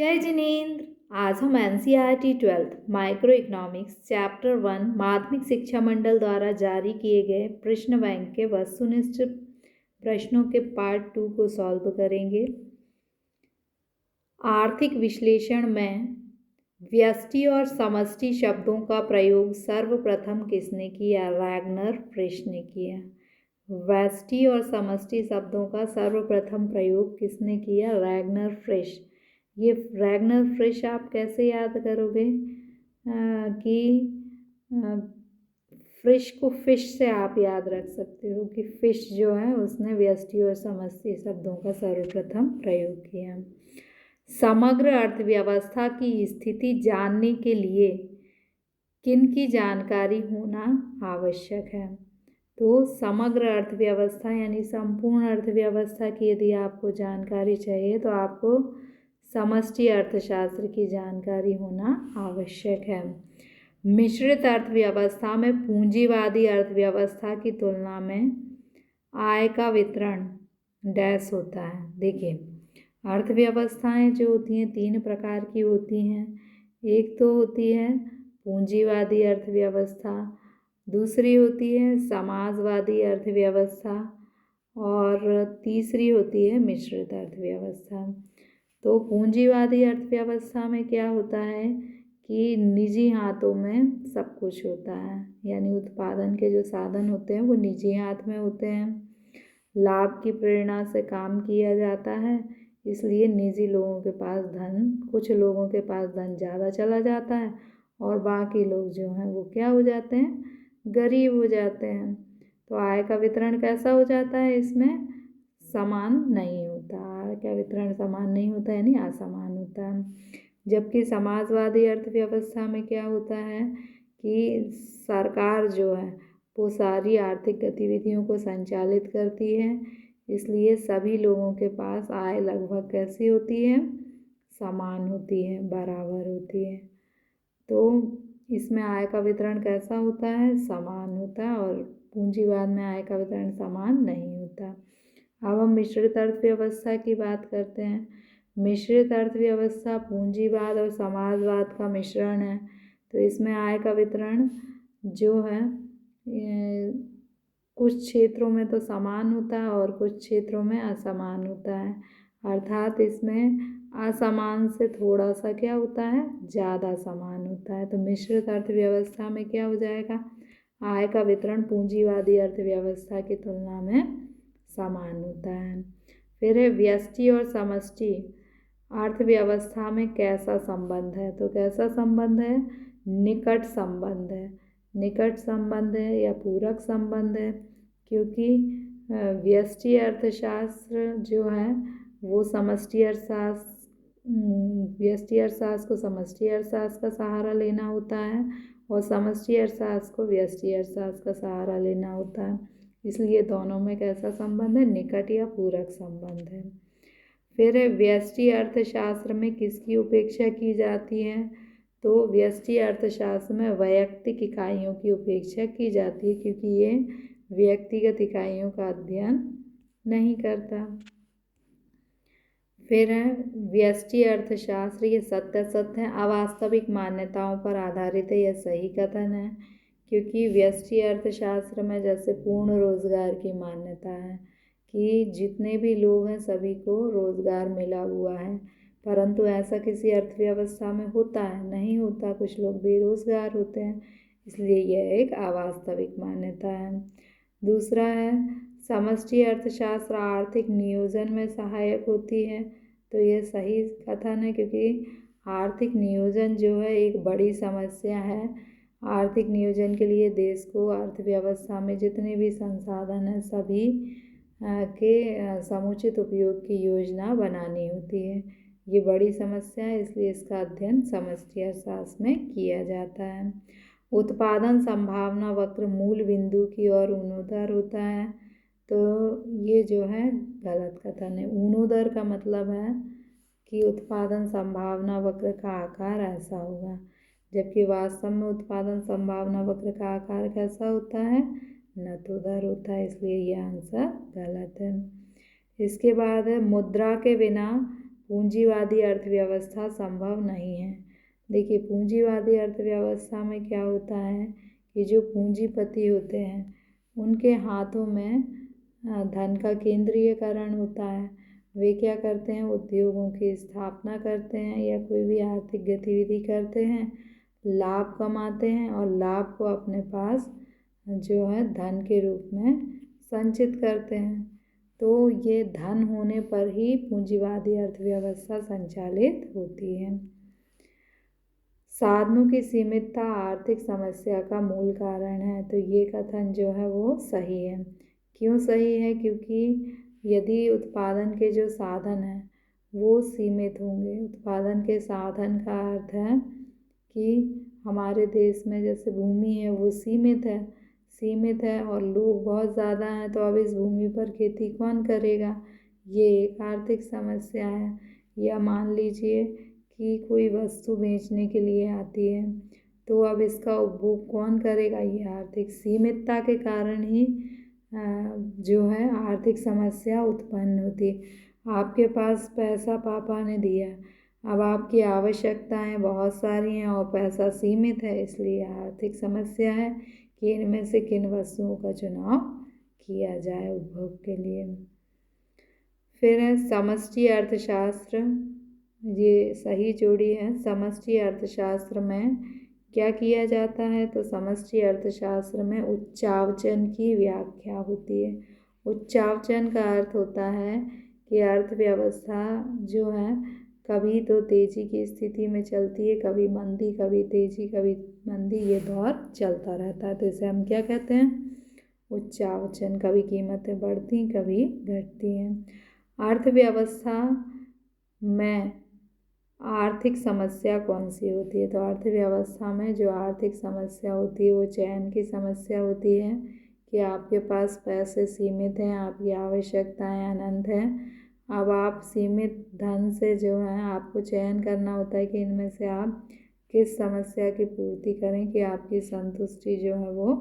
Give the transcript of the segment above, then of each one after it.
जय जिनेन्द्र। आज हम NCERT 12th micro economics chapter 1 माध्यमिक शिक्षा मंडल द्वारा जारी किए गए प्रश्न बैंक के वस्तुनिष्ठ प्रश्नों के पार्ट 2 को सॉल्व करेंगे। आर्थिक विश्लेषण में व्यष्टि और समष्टि शब्दों का प्रयोग सर्वप्रथम किसने किया? रैगनर फ्रिश ने किया। व्यष्टि और समष्टि शब्दों का सर्वप्रथम प्रयोग किसने किया? रैगनर फ्रिश। ये रैगनर फ्रिश आप कैसे याद करोगे कि फ्रिश को फिश से आप याद रख सकते हो कि फिश जो है उसने व्यष्टि और समष्टि शब्दों का सर्वप्रथम प्रयोग किया। समग्र अर्थव्यवस्था की स्थिति जानने के लिए किन की जानकारी होना आवश्यक है? तो समग्र अर्थव्यवस्था यानी संपूर्ण अर्थव्यवस्था की यदि आपको जानकारी चाहिए तो आपको समष्टि अर्थशास्त्र की जानकारी होना आवश्यक है। मिश्रित अर्थव्यवस्था में पूंजीवादी अर्थव्यवस्था की तुलना में आय का वितरण डैश होता है। देखिए, अर्थव्यवस्थाएं जो होती हैं 3 प्रकार की होती हैं। एक तो होती है पूंजीवादी अर्थव्यवस्था, दूसरी होती है समाजवादी अर्थव्यवस्था और तीसरी होती है मिश्रित अर्थव्यवस्था। तो पूंजीवादी अर्थव्यवस्था में क्या होता है कि निजी हाथों में सब कुछ होता है, यानी उत्पादन के जो साधन होते हैं वो निजी हाथ में होते हैं। लाभ की प्रेरणा से काम किया जाता है, इसलिए निजी लोगों के पास धन, कुछ लोगों के पास धन ज़्यादा चला जाता है और बाकी लोग जो हैं वो क्या हो जाते हैं? गरीब हो जाते हैं। तो आय का वितरण कैसा हो जाता है? इसमें समान नहीं होता। आय का वितरण समान नहीं होता यानी असमान होता है। जबकि समाजवादी अर्थव्यवस्था में क्या होता है कि सरकार जो है वो सारी आर्थिक गतिविधियों को संचालित करती है, इसलिए सभी लोगों के पास आय लगभग कैसी होती है? समान होती है, बराबर होती है। तो इसमें आय का वितरण कैसा होता है? समान होता है और पूंजीवाद में आय का वितरण समान नहीं होता। अब हम मिश्रित अर्थव्यवस्था की बात करते हैं। मिश्रित अर्थव्यवस्था पूंजीवाद और समाजवाद का मिश्रण है। तो इसमें आय का वितरण जो है कुछ क्षेत्रों में तो समान होता है और कुछ क्षेत्रों में असमान होता है, अर्थात इसमें असमान से थोड़ा सा क्या होता है? ज़्यादा समान होता है। तो मिश्रित अर्थव्यवस्था में क्या हो जाएगा? आय का वितरण पूंजीवादी अर्थव्यवस्था की तुलना में समान होता है। फिर है व्यष्टि और समष्टि अर्थव्यवस्था में कैसा संबंध है? तो कैसा संबंध है? निकट संबंध है। निकट संबंध है या पूरक संबंध है, क्योंकि व्यष्टि अर्थशास्त्र जो है वो समष्टि अर्थशास्त्र व्यष्टि अर्थशास्त्र को समष्टि अर्थशास्त्र का सहारा लेना होता है और समष्टि अर्थशास्त्र को व्यष्टि अर्थशास्त्र का सहारा लेना होता है। इसलिए दोनों में कैसा संबंध है? निकट या पूरक संबंध है। फिर व्यष्टि अर्थशास्त्र में किसकी उपेक्षा की जाती है? तो व्यष्टि अर्थशास्त्र में वैयक्तिक इकाइयों की उपेक्षा की जाती है, क्योंकि ये व्यक्तिगत इकाइयों का अध्ययन नहीं करता। फिर है व्यष्टि अर्थशास्त्र, ये सत्य है, अवास्तविक मान्यताओं पर आधारित है, यह सही कथन है, क्योंकि व्यष्टि अर्थशास्त्र में जैसे पूर्ण रोजगार की मान्यता है कि जितने भी लोग हैं सभी को रोजगार मिला हुआ है, परंतु ऐसा किसी अर्थव्यवस्था में होता है? नहीं होता, कुछ लोग बेरोजगार होते हैं, इसलिए यह एक अवास्तविक मान्यता है। दूसरा है समष्टि अर्थशास्त्र आर्थिक नियोजन में सहायक होती है, तो यह सही कथन है, क्योंकि आर्थिक नियोजन जो है एक बड़ी समस्या है। आर्थिक नियोजन के लिए देश को अर्थव्यवस्था में जितने भी संसाधन हैं सभी के समुचित उपयोग की योजना बनानी होती है। ये बड़ी समस्या है, इसलिए इसका अध्ययन समष्टि अर्थशास्त्र में किया जाता है। उत्पादन संभावना वक्र मूल बिंदु की ओर ऊर्ध्वाधर होता है, तो ये जो है गलत कथन है। ऊर्ध्वाधर का मतलब है कि उत्पादन संभावना वक्र का आकार ऐसा होगा, जबकि वास्तव में उत्पादन संभावना वक्र का आकार कैसा होता है? नतोदर होता है, इसलिए यह आंसर गलत है। इसके बाद है मुद्रा के बिना पूंजीवादी अर्थव्यवस्था संभव नहीं है। देखिए, पूंजीवादी अर्थव्यवस्था में क्या होता है कि जो पूंजीपति होते हैं उनके हाथों में धन का केंद्रीयकरण होता है। वे क्या करते हैं, उद्योगों की स्थापना करते हैं या कोई भी आर्थिक गतिविधि करते हैं, लाभ कमाते हैं और लाभ को अपने पास जो है धन के रूप में संचित करते हैं। तो ये धन होने पर ही पूंजीवादी अर्थव्यवस्था संचालित होती है। साधनों की सीमितता आर्थिक समस्या का मूल कारण है। तो ये कथन जो है वो सही है। क्यों सही है? क्योंकि यदि उत्पादन के जो साधन हैं वो सीमित होंगे। उत्पादन के साधन का अर्थ है कि हमारे देश में जैसे भूमि है वो सीमित है और लोग बहुत ज़्यादा हैं, तो अब इस भूमि पर खेती कौन करेगा? ये एक आर्थिक समस्या है। या मान लीजिए कि कोई वस्तु बेचने के लिए आती है, तो अब इसका उपभोग कौन करेगा? ये आर्थिक सीमितता के कारण ही जो है आर्थिक समस्या उत्पन्न होती। आपके पास पैसा पापा ने दिया, अब आपकी आवश्यकताएं बहुत सारी हैं और पैसा सीमित है, इसलिए आर्थिक समस्या है कि इनमें से किन वस्तुओं का चुनाव किया जाए उपभोग के लिए। फिर है समष्टि अर्थशास्त्र। ये सही जोड़ी है। समष्टि अर्थशास्त्र में क्या किया जाता है? तो समष्टि अर्थशास्त्र में उच्चावचन की व्याख्या होती है। उच्चावचन का अर्थ होता है कि अर्थव्यवस्था जो है कभी तो तेजी की स्थिति में चलती है, कभी मंदी, कभी तेजी, कभी मंदी, ये दौर चलता रहता है। तो इसे हम क्या कहते हैं? उच्चावचन। कभी कीमतें बढ़ती, कभी घटती हैं। अर्थव्यवस्था में आर्थिक समस्या कौन सी होती है? तो अर्थव्यवस्था में जो आर्थिक समस्या होती है वो चयन की समस्या होती है कि आपके पास पैसे सीमित हैं, आपकी आवश्यकताएं अनंत हैं। अब आप सीमित धन से जो है आपको चयन करना होता है कि इनमें से आप किस समस्या की पूर्ति करें कि आपकी संतुष्टि जो है वो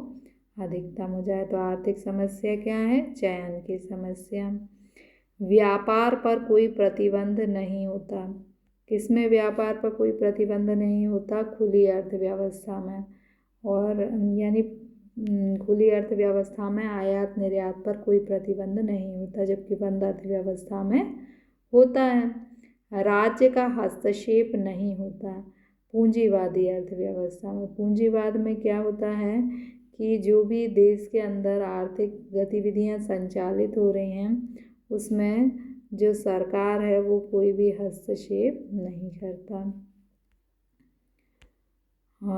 अधिकतम हो जाए। तो आर्थिक समस्या क्या है? चयन की समस्या। व्यापार पर कोई प्रतिबंध नहीं होता। किसमें व्यापार पर कोई प्रतिबंध नहीं होता? खुली अर्थव्यवस्था में। और यानी खुली अर्थव्यवस्था में आयात निर्यात पर कोई प्रतिबंध नहीं होता, जबकि बंद अर्थव्यवस्था में होता है। राज्य का हस्तक्षेप नहीं होता पूंजीवादी अर्थव्यवस्था में। पूंजीवाद में क्या होता है कि जो भी देश के अंदर आर्थिक गतिविधियां संचालित हो रही हैं उसमें जो सरकार है वो कोई भी हस्तक्षेप नहीं करता।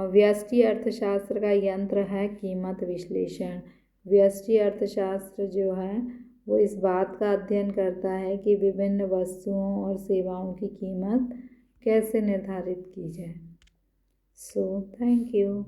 व्यष्टि अर्थशास्त्र का यंत्र है कीमत विश्लेषण। व्यष्टि अर्थशास्त्र जो है वो इस बात का अध्ययन करता है कि विभिन्न वस्तुओं और सेवाओं की कीमत कैसे निर्धारित की जाए। So thank you.